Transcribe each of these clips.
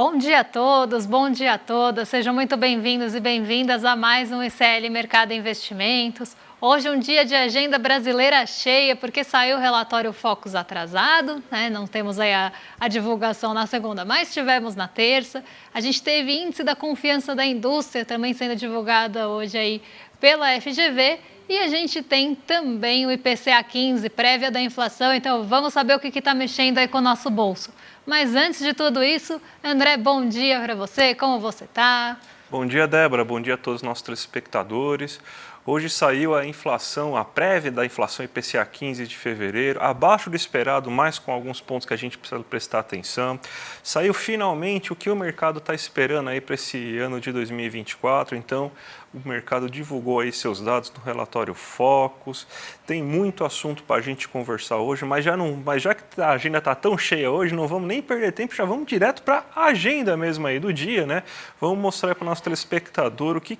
Bom dia a todos, bom dia a todas. Sejam muito bem-vindos e bem-vindas a mais um ICL Mercado Investimentos. Hoje um dia de agenda brasileira cheia, porque saiu o relatório Focus atrasado, né? Não temos aí a divulgação na segunda, mas tivemos na terça. A gente teve índice da confiança da indústria também sendo divulgada hoje aí pela FGV. E a gente tem também o IPCA 15, prévia da inflação, então vamos saber o que está mexendo aí com o nosso bolso. Mas antes de tudo isso, André, bom dia para você, como você está? Bom dia, Débora, bom dia a todos os nossos telespectadores. Hoje saiu a inflação, a prévia da inflação IPCA 15 de fevereiro, abaixo do esperado, mas com alguns pontos que a gente precisa prestar atenção. Saiu finalmente o que o mercado está esperando aí para esse ano de 2024, então o mercado divulgou aí seus dados no relatório Focus. Tem muito assunto para a gente conversar hoje, mas já que a agenda está tão cheia hoje, não vamos nem perder tempo, já vamos direto para a agenda mesmo aí do dia, né? Vamos mostrar para o nosso telespectador o que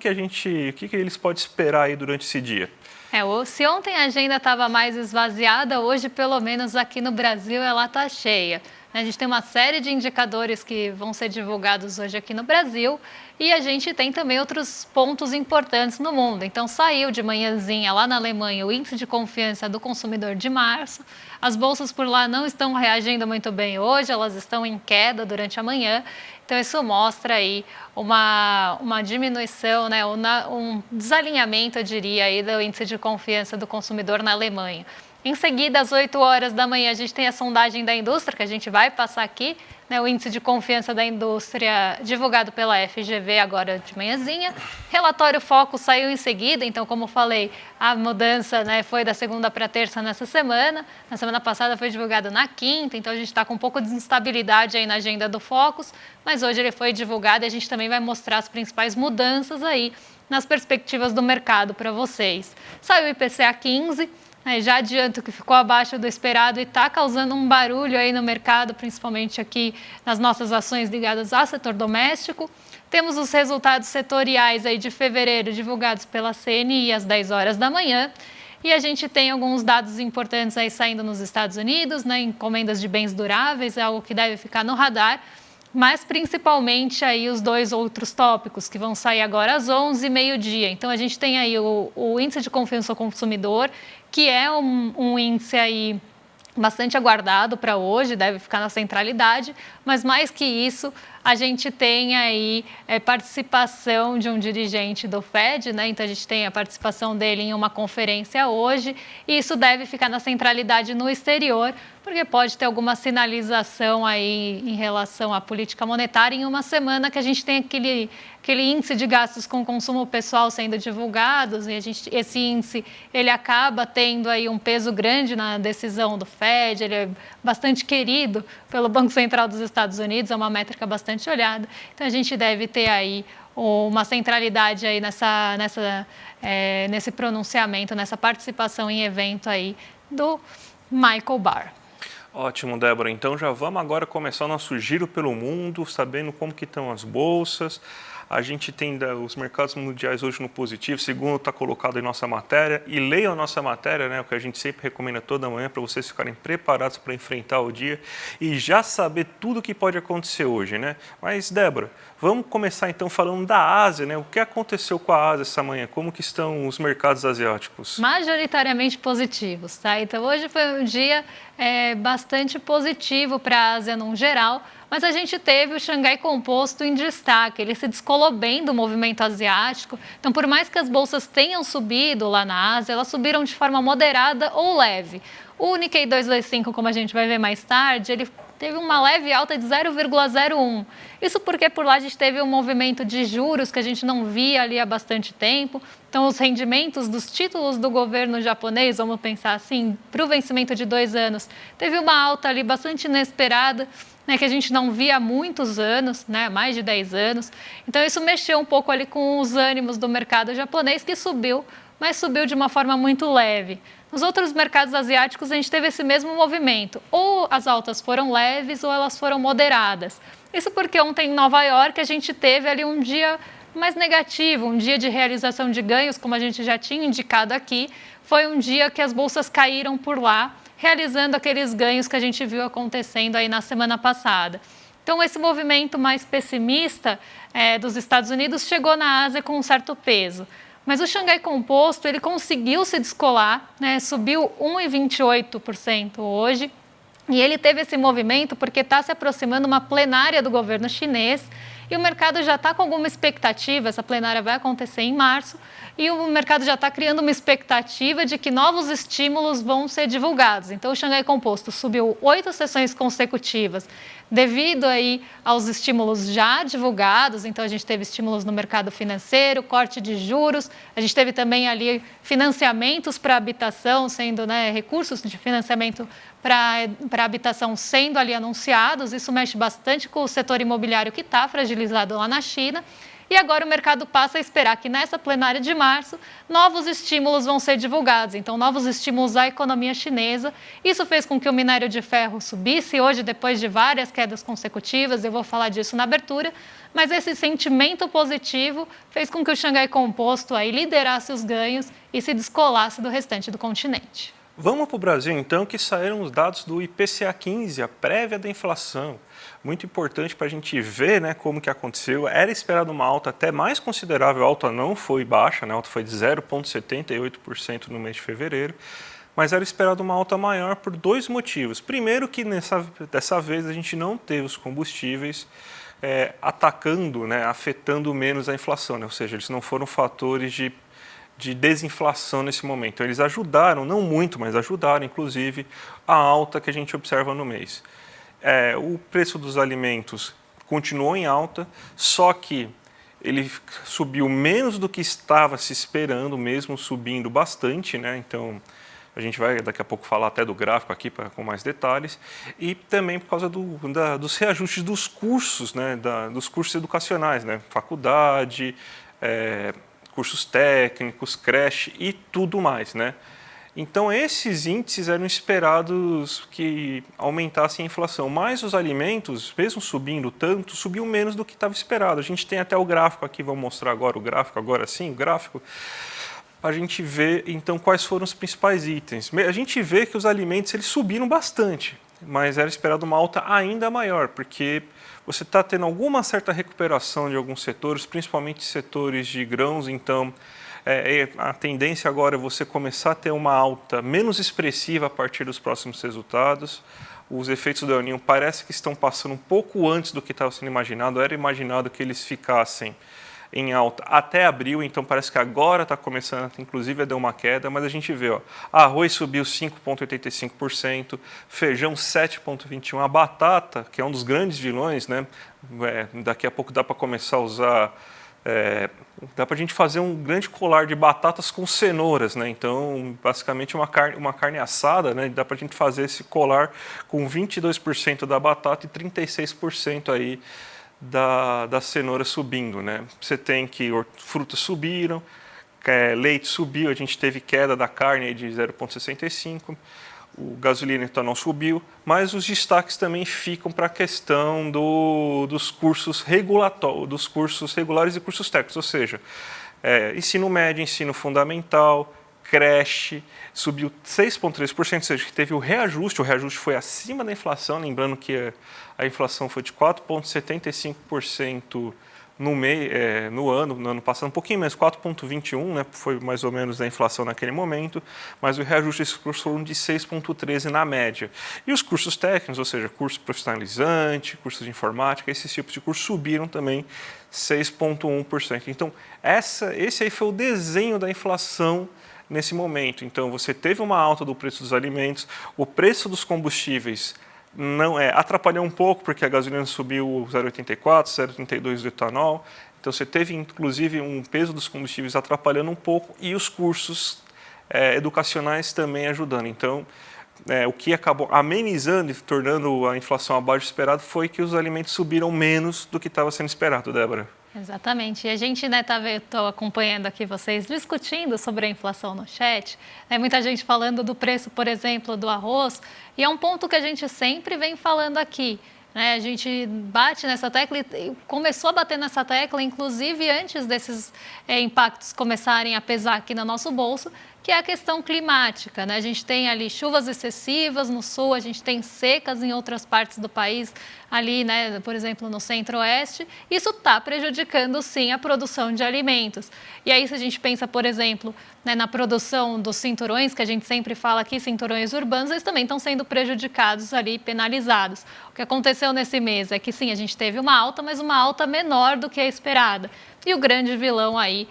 eles podem esperar aí durante esse dia. Se ontem a agenda estava mais esvaziada, hoje pelo menos aqui no Brasil ela está cheia. A gente tem uma série de indicadores que vão ser divulgados hoje aqui no Brasil e a gente tem também outros pontos importantes no mundo. Então saiu de manhãzinha lá na Alemanha o índice de confiança do consumidor de março. As bolsas por lá não estão reagindo muito bem hoje, elas estão em queda durante a manhã. Então isso mostra aí uma diminuição, né, um desalinhamento, eu diria, aí do índice de confiança do consumidor na Alemanha. Em seguida, às 8 horas da manhã, a gente tem a sondagem da indústria, que a gente vai passar aqui, né, o índice de confiança da indústria divulgado pela FGV agora de manhãzinha. Relatório Focus saiu em seguida, então, como falei, a mudança, né, foi da segunda para terça nessa semana. Na semana passada foi divulgado na quinta, então a gente está com um pouco de instabilidade aí na agenda do Focus, mas hoje ele foi divulgado e a gente também vai mostrar as principais mudanças aí nas perspectivas do mercado para vocês. Saiu o IPCA 15. Já adianto que ficou abaixo do esperado e está causando um barulho aí no mercado, principalmente aqui nas nossas ações ligadas ao setor doméstico. Temos os resultados setoriais aí de fevereiro divulgados pela CNI às 10 horas da manhã. E a gente tem alguns dados importantes aí saindo nos Estados Unidos, né? Encomendas de bens duráveis, é algo que deve ficar no radar. Mas principalmente aí os dois outros tópicos que vão sair agora às 11h, meio-dia. Então a gente tem aí o índice de confiança ao consumidor, que é um índice aí bastante aguardado para hoje, deve ficar na centralidade, mas mais que isso, a gente tem aí participação de um dirigente do Fed, né? Então a gente tem a participação dele em uma conferência hoje, e isso deve ficar na centralidade no exterior, porque pode ter alguma sinalização aí em relação à política monetária em uma semana que a gente tem aquele índice de gastos com consumo pessoal sendo divulgados, e esse índice ele acaba tendo aí um peso grande na decisão do Fed, ele é bastante querido pelo Banco Central dos Estados Unidos, é uma métrica bastante olhada, então a gente deve ter aí uma centralidade aí nesse pronunciamento, nessa participação em evento aí do Michael Barr. Ótimo, Débora. Então já vamos agora começar o nosso giro pelo mundo, sabendo como que estão as bolsas. A gente tem os mercados mundiais hoje no positivo, segundo está colocado em nossa matéria. E leiam a nossa matéria, né, o que a gente sempre recomenda toda manhã, para vocês ficarem preparados para enfrentar o dia e já saber tudo o que pode acontecer hoje, né? Mas, Débora, vamos começar então falando da Ásia, né? O que aconteceu com a Ásia essa manhã? Como que estão os mercados asiáticos? Majoritariamente positivos, tá? Então hoje foi um dia bastante positivo para a Ásia no geral, mas a gente teve o Xangai Composto em destaque, ele se descolou bem do movimento asiático. Então, por mais que as bolsas tenham subido lá na Ásia, elas subiram de forma moderada ou leve. O Nikkei 225, como a gente vai ver mais tarde, ele teve uma leve alta de 0,01. Isso porque por lá a gente teve um movimento de juros que a gente não via ali há bastante tempo. Então, os rendimentos dos títulos do governo japonês, vamos pensar assim, para o vencimento de 2 anos, teve uma alta ali bastante inesperada, né, que a gente não via há muitos anos, né, mais de 10 anos. Então, isso mexeu um pouco ali com os ânimos do mercado japonês, que subiu, mas subiu de uma forma muito leve. Nos outros mercados asiáticos, a gente teve esse mesmo movimento. Ou as altas foram leves ou elas foram moderadas. Isso porque ontem em Nova York a gente teve ali um dia mais negativo, um dia de realização de ganhos, como a gente já tinha indicado aqui. Foi um dia que as bolsas caíram por lá, realizando aqueles ganhos que a gente viu acontecendo aí na semana passada. Então, esse movimento mais pessimista dos Estados Unidos chegou na Ásia com um certo peso. Mas o Xangai Composto ele conseguiu se descolar, né? Subiu 1,28% hoje. E ele teve esse movimento porque está se aproximando uma plenária do governo chinês e o mercado já está com alguma expectativa, essa plenária vai acontecer em março, e o mercado já está criando uma expectativa de que novos estímulos vão ser divulgados. Então, o Xangai Composto subiu 8 sessões consecutivas devido aí aos estímulos já divulgados. Então, a gente teve estímulos no mercado financeiro, corte de juros, a gente teve também ali financiamentos para habitação, sendo, né, recursos de financiamento para habitação sendo ali anunciados. Isso mexe bastante com o setor imobiliário que está fragilizado lá na China. E agora o mercado passa a esperar que nessa plenária de março novos estímulos vão ser divulgados. Então, novos estímulos à economia chinesa. Isso fez com que o minério de ferro subisse hoje, depois de várias quedas consecutivas. Eu vou falar disso na abertura. Mas esse sentimento positivo fez com que o Xangai Composto aí liderasse os ganhos e se descolasse do restante do continente. Vamos para o Brasil, então, que saíram os dados do IPCA 15, a prévia da inflação. Muito importante para a gente ver, né, como que aconteceu. Era esperado uma alta até mais considerável, a alta não foi baixa, né, a alta foi de 0,78% no mês de fevereiro, mas era esperado uma alta maior por 2 motivos. Primeiro que dessa vez a gente não teve os combustíveis atacando, né, afetando menos a inflação, né, ou seja, eles não foram fatores de desinflação nesse momento. Então, eles ajudaram, não muito, mas ajudaram, inclusive, a alta que a gente observa no mês. O preço dos alimentos continuou em alta, só que ele subiu menos do que estava se esperando, mesmo subindo bastante, né? Então, a gente vai daqui a pouco falar até do gráfico aqui com mais detalhes, e também por causa dos reajustes dos cursos, né? Dos cursos educacionais, né? Faculdade, cursos técnicos, creche e tudo mais, né? Então, esses índices eram esperados que aumentassem a inflação, mas os alimentos, mesmo subindo tanto, subiu menos do que estava esperado. A gente tem até o gráfico aqui, vou mostrar agora o gráfico, agora sim, o gráfico. A gente vê, então, quais foram os principais itens. A gente vê que os alimentos eles subiram bastante, mas era esperado uma alta ainda maior, porque você está tendo alguma certa recuperação de alguns setores, principalmente setores de grãos. Então, a tendência agora é você começar a ter uma alta menos expressiva a partir dos próximos resultados. Os efeitos do El Niño parece que estão passando um pouco antes do que estava sendo imaginado. Era imaginado que eles ficassem em alta até abril, então parece que agora está começando, inclusive, a dar uma queda, mas a gente vê, ó, arroz subiu 5,85%, feijão 7,21%, a batata, que é um dos grandes vilões, né? Daqui a pouco dá para começar a usar, dá para a gente fazer um grande colar de batatas com cenouras, né? Então, basicamente uma carne assada, né? Dá para a gente fazer esse colar com 22% da batata e 36% aí da cenoura subindo, né? Você tem que frutas subiram, leite subiu, a gente teve queda da carne aí de 0,65%, o gasolina e etanol subiu, mas os destaques também ficam para a questão dos cursos regulatórios, dos cursos regulares e cursos técnicos, ou seja, ensino médio, ensino fundamental, creche, subiu 6,3%, ou seja, teve o reajuste foi acima da inflação, lembrando que a inflação foi de 4,75% no ano passado, um pouquinho menos, 4,21%, né, foi mais ou menos a inflação naquele momento, mas o reajuste desses cursos foram de 6,13% na média. E os cursos técnicos, ou seja, curso profissionalizante, cursos de informática, esses tipos de cursos subiram também 6,1%. Então, esse aí foi o desenho da inflação nesse momento. Então, você teve uma alta do preço dos alimentos, o preço dos combustíveis atrapalhou um pouco, porque a gasolina subiu 0,84%, 0,32% do etanol. Então, você teve, inclusive, um peso dos combustíveis atrapalhando um pouco e os cursos educacionais também ajudando. Então, o que acabou amenizando e tornando a inflação abaixo do esperado foi que os alimentos subiram menos do que estava sendo esperado, Débora. Exatamente. E a gente, né, estou acompanhando aqui vocês discutindo sobre a inflação no chat, né, muita gente falando do preço, por exemplo, do arroz, e é um ponto que a gente sempre vem falando aqui, né, a gente bate nessa tecla e começou a bater nessa tecla, inclusive antes desses impactos começarem a pesar aqui no nosso bolso, que é a questão climática, né? A gente tem ali chuvas excessivas no sul, a gente tem secas em outras partes do país, ali, né, por exemplo, no centro-oeste. Isso está prejudicando, sim, a produção de alimentos. E aí, se a gente pensa, por exemplo, né, na produção dos cinturões, que a gente sempre fala aqui, cinturões urbanos, eles também estão sendo prejudicados ali, penalizados. O que aconteceu nesse mês é que, sim, a gente teve uma alta, mas uma alta menor do que a esperada. E o grande vilão aí,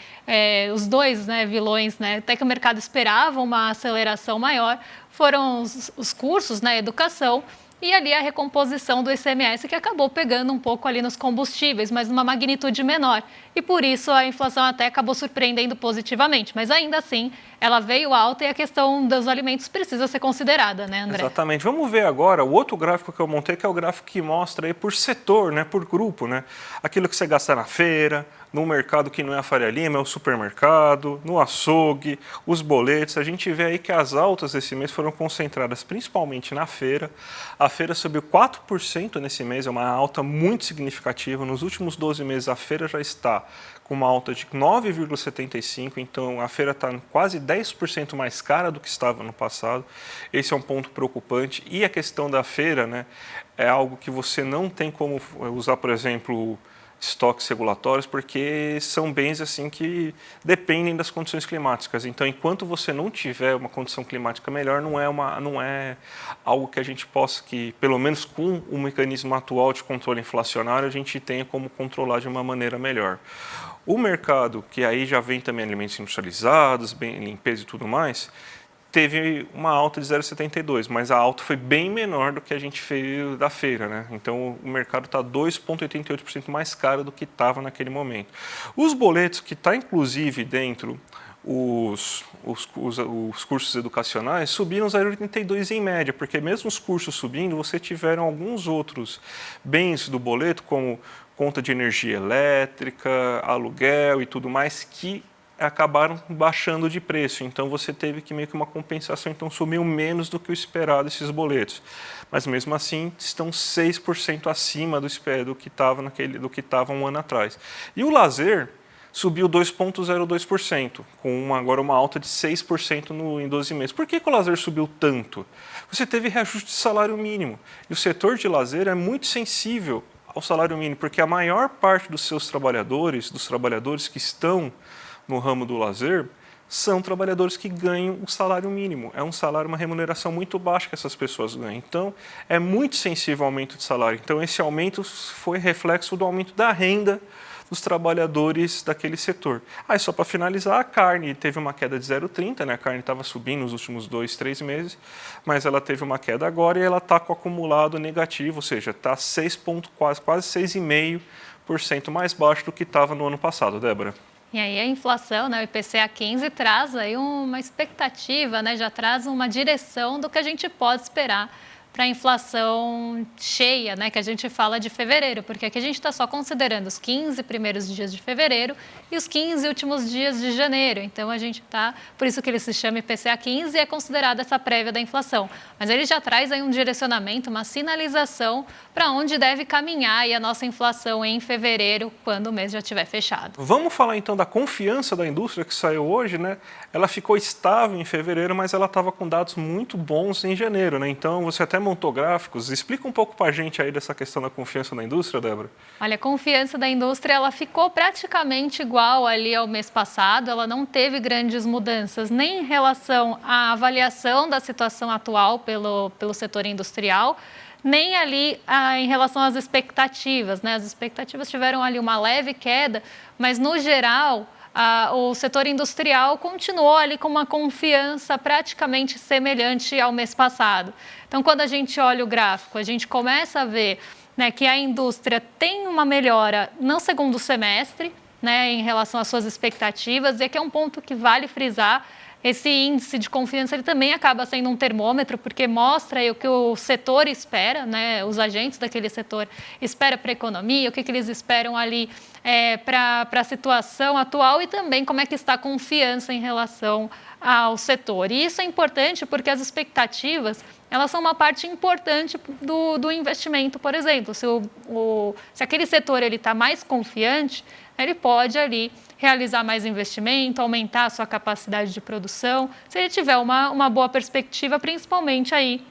os dois, né, vilões, né, até que o mercado esperava uma aceleração maior, foram os cursos na educação e ali a recomposição do ICMS, que acabou pegando um pouco ali nos combustíveis, mas numa magnitude menor. E por isso a inflação até acabou surpreendendo positivamente. Mas ainda assim, ela veio alta e a questão dos alimentos precisa ser considerada, né, André? Exatamente. Vamos ver agora o outro gráfico que eu montei, que é o gráfico que mostra aí por setor, né, por grupo, né? Aquilo que você gasta na feira, no mercado que não é a Faria Lima, é o supermercado, no açougue, os boletos. A gente vê aí que as altas desse mês foram concentradas principalmente na feira. A feira subiu 4% nesse mês, é uma alta muito significativa. Nos últimos 12 meses a feira já está com uma alta de 9,75%, então a feira está quase 10% mais cara do que estava no passado. Esse é um ponto preocupante. E a questão da feira, né, é algo que você não tem como usar, por exemplo, estoques regulatórios, porque são bens assim que dependem das condições climáticas. Então, enquanto você não tiver uma condição climática melhor, não é algo que a gente possa, que pelo menos com o mecanismo atual de controle inflacionário, a gente tenha como controlar de uma maneira melhor. O mercado, que aí já vem também alimentos industrializados, limpeza e tudo mais, teve uma alta de 0,72, mas a alta foi bem menor do que a gente fez da feira, né? Então o mercado está 2,88% mais caro do que estava naquele momento. Os boletos, que está inclusive dentro os cursos educacionais, subiram 0,82 em média, porque mesmo os cursos subindo, você tiveram alguns outros bens do boleto, como conta de energia elétrica, aluguel e tudo mais, que acabaram baixando de preço, então você teve que meio que uma compensação, então sumiu menos do que o esperado esses boletos, mas mesmo assim estão 6% acima do que estava um ano atrás. E o lazer subiu 2,02%, com agora uma alta de 6% em 12 meses. Por que o lazer subiu tanto? Você teve reajuste de salário mínimo, e o setor de lazer é muito sensível ao salário mínimo, porque a maior parte dos seus trabalhadores, que estão no ramo do lazer, são trabalhadores que ganham o salário mínimo. É um salário, uma remuneração muito baixa que essas pessoas ganham. Então, é muito sensível ao aumento de salário. Então, esse aumento foi reflexo do aumento da renda dos trabalhadores daquele setor. Aí, só para finalizar, a carne teve uma queda de 0,30, né? A carne estava subindo nos últimos 2, 3 meses, mas ela teve uma queda agora e ela está com o acumulado negativo, ou seja, está quase 6,5% mais baixo do que estava no ano passado, Débora. E aí a inflação, né, o IPCA 15, traz aí uma expectativa, né, já traz uma direção do que a gente pode esperar para a inflação cheia, né, que a gente fala de fevereiro, porque aqui a gente está só considerando os 15 primeiros dias de fevereiro e os 15 últimos dias de janeiro. Então, a gente está, por isso que ele se chama IPCA 15 e é considerada essa prévia da inflação. Mas ele já traz aí um direcionamento, uma sinalização para onde deve caminhar aí a nossa inflação em fevereiro, quando o mês já estiver fechado. Vamos falar então da confiança da indústria que saiu hoje, né? Ela ficou estável em fevereiro, mas ela estava com dados muito bons em janeiro, né? Então, você até montou gráficos. Explica um pouco para a gente aí dessa questão da confiança da indústria, Débora. Olha, a confiança da indústria, ela ficou praticamente igual ali ao mês passado, ela não teve grandes mudanças, nem em relação à avaliação da situação atual pelo setor industrial, nem ali em relação às expectativas, né? As expectativas tiveram ali uma leve queda, mas no geral o setor industrial continuou ali com uma confiança praticamente semelhante ao mês passado. Então, quando a gente olha o gráfico, a gente começa a ver, né, que a indústria tem uma melhora no segundo semestre, né, em relação às suas expectativas, e aqui é um ponto que vale frisar. Esse índice de confiança ele também acaba sendo um termômetro, porque mostra aí o que o setor espera, né? Os agentes daquele setor esperam para a economia, o que eles esperam ali para a situação atual e também como é que está a confiança em relação ao setor. E isso é importante porque as expectativas elas são uma parte importante do investimento, por exemplo. Se aquele setor está mais confiante, ele pode ali realizar mais investimento, aumentar a sua capacidade de produção, se ele tiver uma boa perspectiva, principalmente aí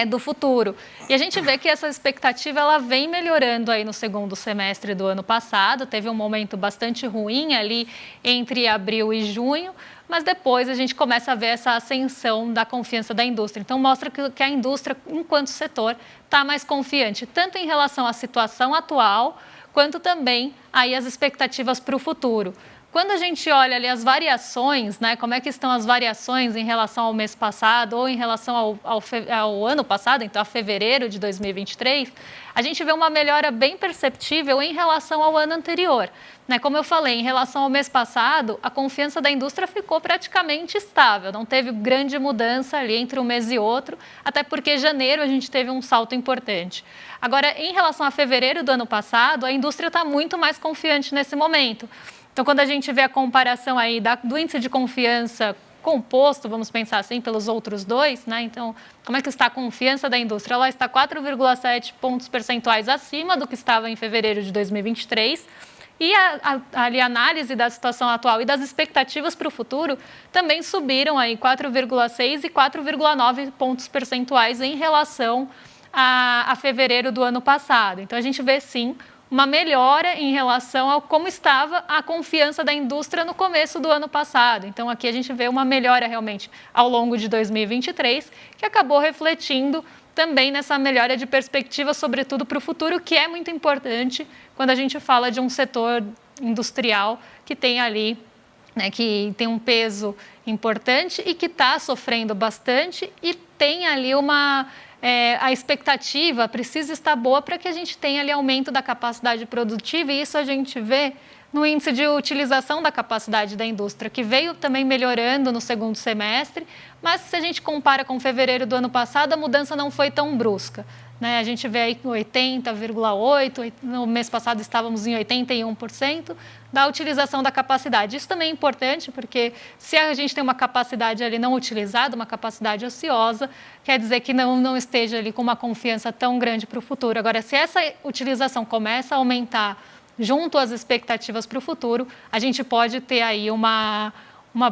do futuro. E a gente vê que essa expectativa ela vem melhorando aí no segundo semestre do ano passado, teve um momento bastante ruim ali entre abril e junho, mas depois a gente começa a ver essa ascensão da confiança da indústria. Então, mostra que a indústria, enquanto setor, está mais confiante, tanto em relação à situação atual, quanto também aí as expectativas para o futuro. Quando a gente olha ali as variações, né, como é que estão as variações em relação ao mês passado ou em relação ao ano passado, então a fevereiro de 2023, a gente vê uma melhora bem perceptível em relação ao ano anterior. Né, como eu falei, em relação ao mês passado, a confiança da indústria ficou praticamente estável, não teve grande mudança ali entre um mês e outro, até porque janeiro a gente teve um salto importante. Agora, em relação a fevereiro do ano passado, a indústria está muito mais confiante nesse momento. Então, quando a gente vê a comparação aí do índice de confiança composto, vamos pensar assim, pelos outros dois, né? Então, como é que está a confiança da indústria? Ela está 4,7 pontos percentuais acima do que estava em fevereiro de 2023. E a análise da situação atual e das expectativas para o futuro também subiram aí 4,6 e 4,9 pontos percentuais em relação a fevereiro do ano passado. Então, a gente vê, sim, uma melhora em relação a como estava a confiança da indústria no começo do ano passado. Então, aqui a gente vê uma melhora realmente ao longo de 2023, que acabou refletindo também nessa melhora de perspectiva, sobretudo para o futuro, que é muito importante quando a gente fala de um setor industrial que tem ali, né, que tem um peso importante e que está sofrendo bastante e tem ali a expectativa precisa estar boa para que a gente tenha ali aumento da capacidade produtiva, e isso a gente vê no índice de utilização da capacidade da indústria, que veio também melhorando no segundo semestre, mas se a gente compara com fevereiro do ano passado, a mudança não foi tão brusca. Né? A gente vê aí 80,8%, no mês passado estávamos em 81% da utilização da capacidade. Isso também é importante, porque se a gente tem uma capacidade ali não utilizada, uma capacidade ociosa, quer dizer que não esteja ali com uma confiança tão grande para o futuro. Agora, se essa utilização começa a aumentar junto às expectativas para o futuro, a gente pode ter aí uma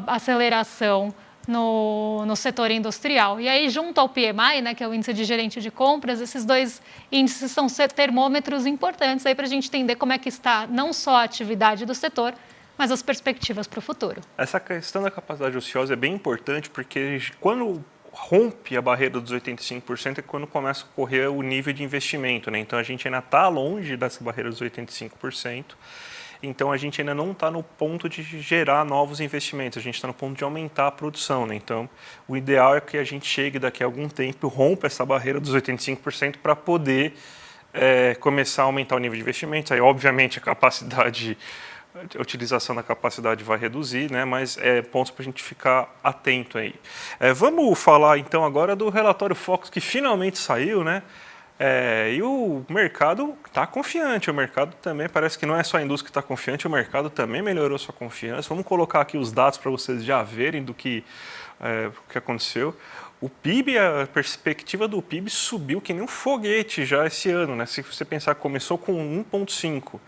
aceleração no setor industrial. E aí, junto ao PMI, né, que é o índice de gerente de compras, esses dois índices são termômetros importantes para a gente entender como é que está não só a atividade do setor, mas as perspectivas para o futuro. Essa questão da capacidade ociosa é bem importante, porque quando rompe a barreira dos 85% é quando começa a ocorrer o nível de investimento. Né? Então, a gente ainda está longe dessa barreira dos 85%. Então, a gente ainda não está no ponto de gerar novos investimentos, a gente está no ponto de aumentar a produção. Né? Então, o ideal é que a gente chegue daqui a algum tempo, rompa essa barreira dos 85% para poder começar a aumentar o nível de investimentos. Aí, obviamente, a utilização da capacidade vai reduzir, né? Mas pontos para a gente ficar atento aí. Vamos falar, então, agora do relatório Focus, que finalmente saiu, né? E o mercado está confiante, o mercado também, parece que não é só a indústria que está confiante, o mercado também melhorou sua confiança. Vamos colocar aqui os dados para vocês já verem do que aconteceu. O PIB, a perspectiva do PIB subiu que nem um foguete já esse ano, né? Se você pensar que começou com 1,5,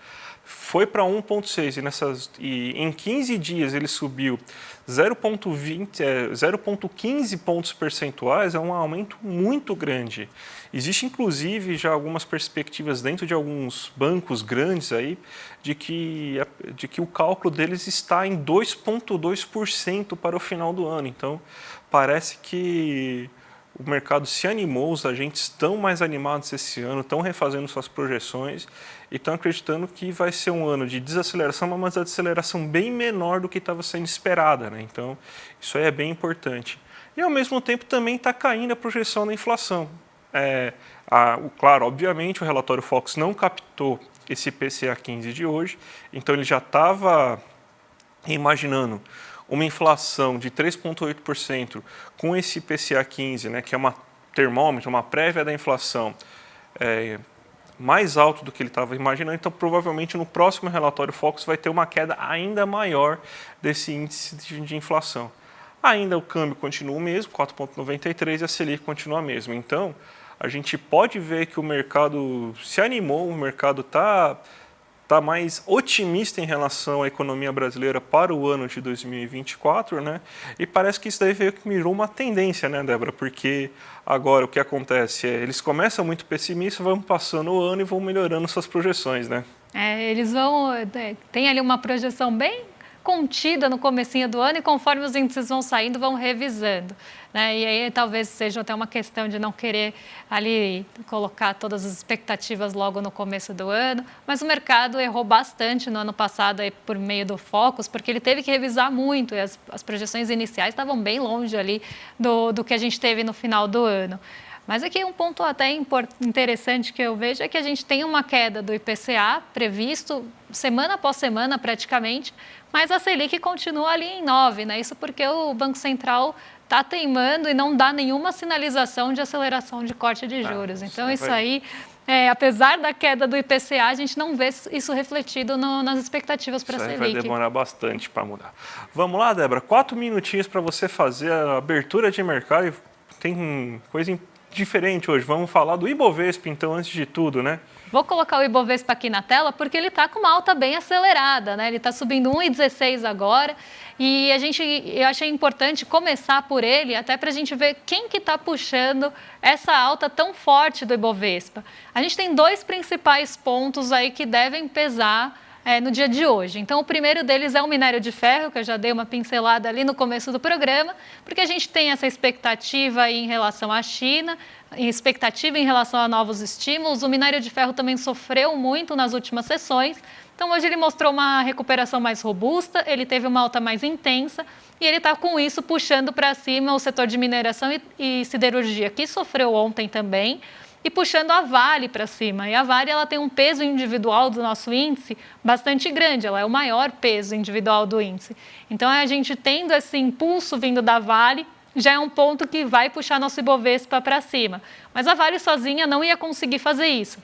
foi para 1,6 e em 15 dias ele subiu 0,15 pontos percentuais, é um aumento muito grande. Existe inclusive já algumas perspectivas dentro de alguns bancos grandes aí de que o cálculo deles está em 2,2% para o final do ano. Então parece que o mercado se animou, os agentes estão mais animados esse ano, estão refazendo suas projeções e estão acreditando que vai ser um ano de desaceleração, mas uma desaceleração bem menor do que estava sendo esperada. Né? Então, isso aí é bem importante. E, ao mesmo tempo, também está caindo a projeção da inflação. Claro, obviamente, o relatório Focus não captou esse IPCA 15 de hoje, então ele já estava imaginando uma inflação de 3,8% com esse IPCA 15, né, que é uma termômetro, uma prévia da inflação, mais alto do que ele estava imaginando. Então, provavelmente, no próximo relatório Focus vai ter uma queda ainda maior desse índice de inflação. Ainda o câmbio continua o mesmo, 4,93, e a Selic continua a mesma. Então, a gente pode ver que o mercado se animou, o mercado está está mais otimista em relação à economia brasileira para o ano de 2024, né? E parece que isso daí veio que virou uma tendência, né, Débora? Porque agora o que acontece é, eles começam muito pessimistas, vão passando o ano e vão melhorando suas projeções, né? Eles vão, tem ali uma projeção bem contida no comecinho do ano e conforme os índices vão saindo, vão revisando, né? E aí talvez seja até uma questão de não querer ali colocar todas as expectativas logo no começo do ano, mas o mercado errou bastante no ano passado aí por meio do Focus, porque ele teve que revisar muito e as projeções iniciais estavam bem longe ali do que a gente teve no final do ano. Mas aqui um ponto até interessante que eu vejo é que a gente tem uma queda do IPCA previsto semana após semana praticamente, mas a Selic continua ali em 9, né? Isso porque o Banco Central está teimando e não dá nenhuma sinalização de aceleração de corte de juros. Então isso aí, apesar da queda do IPCA, a gente não vê isso refletido nas expectativas para a Selic. Vai demorar bastante para mudar. Vamos lá, Débora, 4 minutinhos para você fazer a abertura de mercado. Tem coisa diferente hoje. Vamos falar do Ibovespa, então, antes de tudo, né? Vou colocar o Ibovespa aqui na tela porque ele está com uma alta bem acelerada, né? Ele está subindo 1,16 agora e eu achei importante começar por ele até para a gente ver quem que está puxando essa alta tão forte do Ibovespa. A gente tem 2 principais pontos aí que devem pesar no dia de hoje. Então, o primeiro deles é o minério de ferro, que eu já dei uma pincelada ali no começo do programa, porque a gente tem essa expectativa aí em relação à China, expectativa em relação a novos estímulos. O minério de ferro também sofreu muito nas últimas sessões, então hoje ele mostrou uma recuperação mais robusta, ele teve uma alta mais intensa e ele está com isso puxando para cima o setor de mineração e siderurgia, que sofreu ontem também, e puxando a Vale para cima. E a Vale ela tem um peso individual do nosso índice bastante grande, ela é o maior peso individual do índice. Então, a gente tendo esse impulso vindo da Vale, já é um ponto que vai puxar nosso Ibovespa para cima. Mas a Vale sozinha não ia conseguir fazer isso.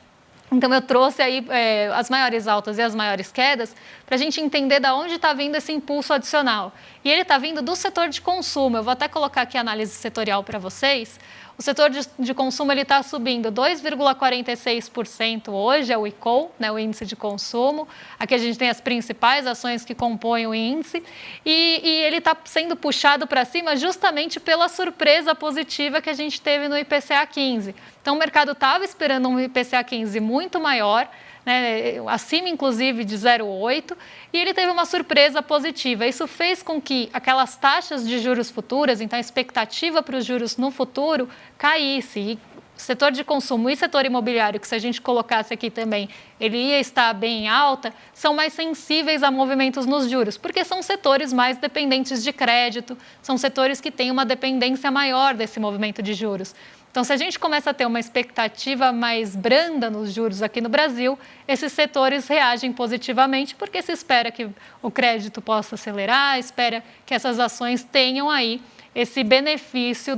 Então, eu trouxe aí as maiores altas e as maiores quedas para a gente entender de onde está vindo esse impulso adicional. E ele está vindo do setor de consumo. Eu vou até colocar aqui a análise setorial para vocês. O setor de consumo está subindo 2,46% hoje, é o ICO, né, o índice de consumo. Aqui a gente tem as principais ações que compõem o índice. E ele está sendo puxado para cima justamente pela surpresa positiva que a gente teve no IPCA 15. Então, o mercado estava esperando um IPCA 15 muito maior, né, acima inclusive de 0,8, e ele teve uma surpresa positiva. Isso fez com que aquelas taxas de juros futuras, então a expectativa para os juros no futuro, caísse. E setor de consumo e setor imobiliário, que se a gente colocasse aqui também, ele ia estar bem alta, são mais sensíveis a movimentos nos juros, porque são setores mais dependentes de crédito, são setores que têm uma dependência maior desse movimento de juros. Então, se a gente começa a ter uma expectativa mais branda nos juros aqui no Brasil, esses setores reagem positivamente, porque se espera que o crédito possa acelerar, espera que essas ações tenham aí esse benefício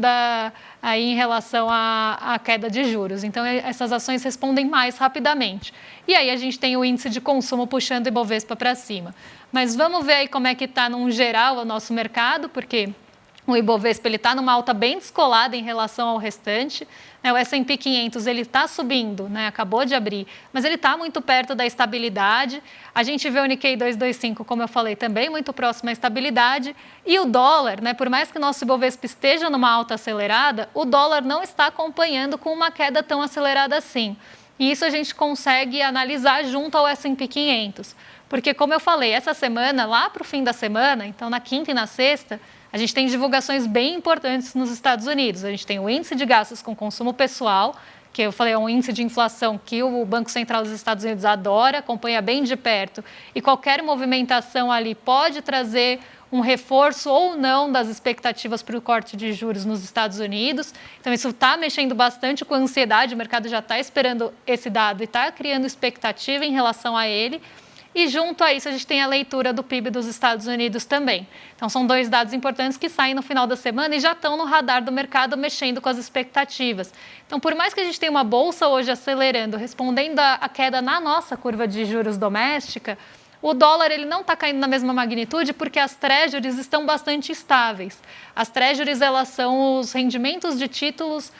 aí em relação à queda de juros. Então, essas ações respondem mais rapidamente. E aí a gente tem o índice de consumo puxando o Ibovespa para cima. Mas vamos ver aí como é que está, num geral, o nosso mercado, porque o Ibovespa está numa alta bem descolada em relação ao restante. O S&P 500 está subindo, né? Acabou de abrir, mas ele está muito perto da estabilidade. A gente vê o Nikkei 225, como eu falei, também muito próximo à estabilidade. E o dólar, né? Por mais que o nosso Ibovespa esteja numa alta acelerada, o dólar não está acompanhando com uma queda tão acelerada assim. E isso a gente consegue analisar junto ao S&P 500. Porque, como eu falei, essa semana, lá para o fim da semana, então na quinta e na sexta, a gente tem divulgações bem importantes nos Estados Unidos. A gente tem o índice de gastos com consumo pessoal, que eu falei é um índice de inflação que o Banco Central dos Estados Unidos adora, acompanha bem de perto, e qualquer movimentação ali pode trazer um reforço ou não das expectativas para o corte de juros nos Estados Unidos. Então, isso está mexendo bastante com a ansiedade, o mercado já está esperando esse dado e está criando expectativa em relação a ele. E junto a isso, a gente tem a leitura do PIB dos Estados Unidos também. Então, são 2 dados importantes que saem no final da semana e já estão no radar do mercado, mexendo com as expectativas. Então, por mais que a gente tenha uma bolsa hoje acelerando, respondendo à queda na nossa curva de juros doméstica, O dólar ele não está caindo na mesma magnitude porque as treasuries estão bastante estáveis. As treasuries elas são os rendimentos de títulos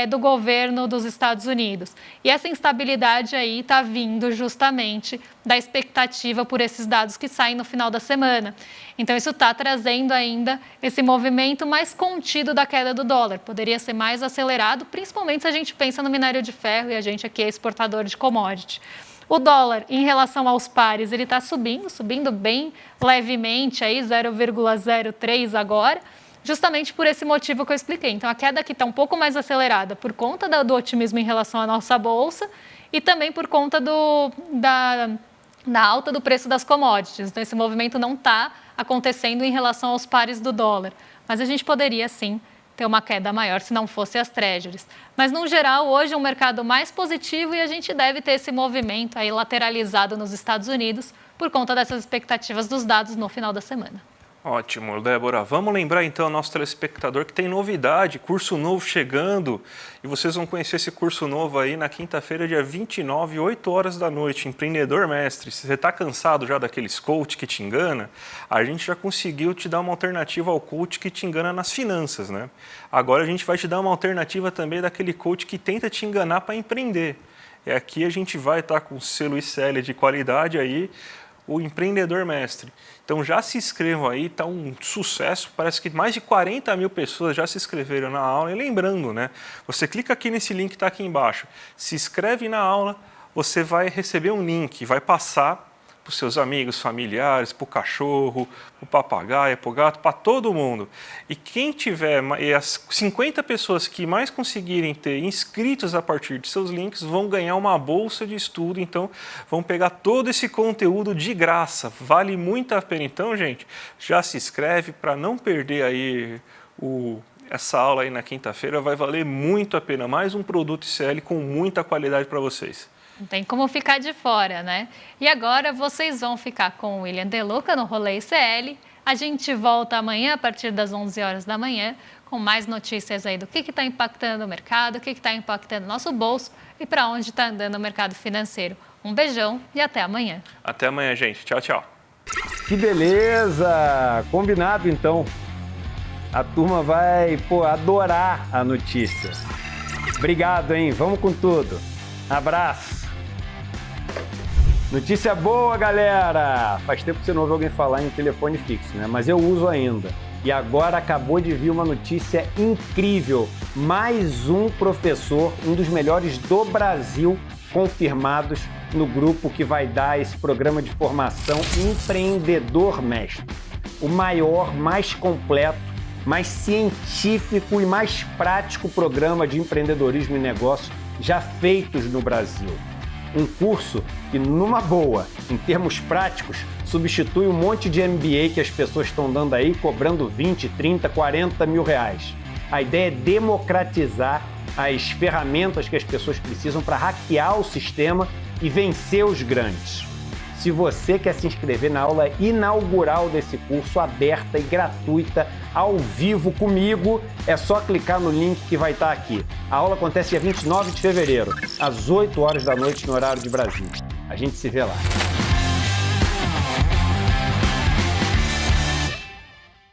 do governo dos Estados Unidos. E essa instabilidade aí está vindo justamente da expectativa por esses dados que saem no final da semana. Então isso está trazendo ainda esse movimento mais contido da queda do dólar. Poderia ser mais acelerado, principalmente se a gente pensa no minério de ferro e a gente aqui é exportador de commodity. O dólar, em relação aos pares, ele está subindo bem levemente, aí 0,03 agora, justamente por esse motivo que eu expliquei. Então, a queda aqui está um pouco mais acelerada por conta do otimismo em relação à nossa bolsa e também por conta da alta do preço das commodities. Então, esse movimento não está acontecendo em relação aos pares do dólar. Mas a gente poderia, sim, ter uma queda maior se não fosse as treasuries. Mas, no geral, hoje é um mercado mais positivo e a gente deve ter esse movimento aí lateralizado nos Estados Unidos por conta dessas expectativas dos dados no final da semana. Ótimo, Débora. Vamos lembrar então ao nosso telespectador que tem novidade, curso novo chegando. E vocês vão conhecer esse curso novo aí na quinta-feira, dia 29, 8 horas da noite, Empreendedor Mestre. Se você está cansado já daqueles coach que te engana, a gente já conseguiu te dar uma alternativa ao coach que te engana nas finanças, né? Agora a gente vai te dar uma alternativa também daquele coach que tenta te enganar para empreender. E aqui a gente vai estar com o selo ICL de qualidade aí, o Empreendedor Mestre. Então já se inscrevam aí, está um sucesso, parece que mais de 40 mil pessoas já se inscreveram na aula. E lembrando, né, você clica aqui nesse link que está aqui embaixo, se inscreve na aula, você vai receber um link, vai passar para os seus amigos, familiares, para o cachorro, para o papagaio, para o gato, para todo mundo. E quem tiver, e as 50 pessoas que mais conseguirem ter inscritos a partir de seus links vão ganhar uma bolsa de estudo, então vão pegar todo esse conteúdo de graça, vale muito a pena. Então, gente, já se inscreve para não perder aí essa aula aí na quinta-feira, vai valer muito a pena, mais um produto ICL com muita qualidade para vocês. Não tem como ficar de fora, né? E agora vocês vão ficar com o William De Luca no Rolê ICL. A gente volta amanhã a partir das 11 horas da manhã com mais notícias aí do que está impactando o mercado, o que está impactando o nosso bolso e para onde está andando o mercado financeiro. Um beijão e até amanhã. Até amanhã, gente. Tchau, tchau. Que beleza! Combinado, então. A turma vai, adorar a notícia. Obrigado, hein? Vamos com tudo. Abraço. Notícia boa, galera! Faz tempo que você não ouve alguém falar em telefone fixo, né? Mas eu uso ainda. E agora acabou de vir uma notícia incrível. Mais um professor, um dos melhores do Brasil, confirmados no grupo que vai dar esse programa de formação Empreendedor Mestre. O maior, mais completo, mais científico e mais prático programa de empreendedorismo e negócio já feitos no Brasil. Um curso que, numa boa, em termos práticos, substitui um monte de MBA que as pessoas estão dando aí, cobrando 20, 30, 40 mil reais. A ideia é democratizar as ferramentas que as pessoas precisam para hackear o sistema e vencer os grandes. Se você quer se inscrever na aula inaugural desse curso, aberta e gratuita, ao vivo comigo, é só clicar no link que vai estar aqui. A aula acontece dia 29 de fevereiro, às 8 horas da noite, no horário de Brasília. A gente se vê lá.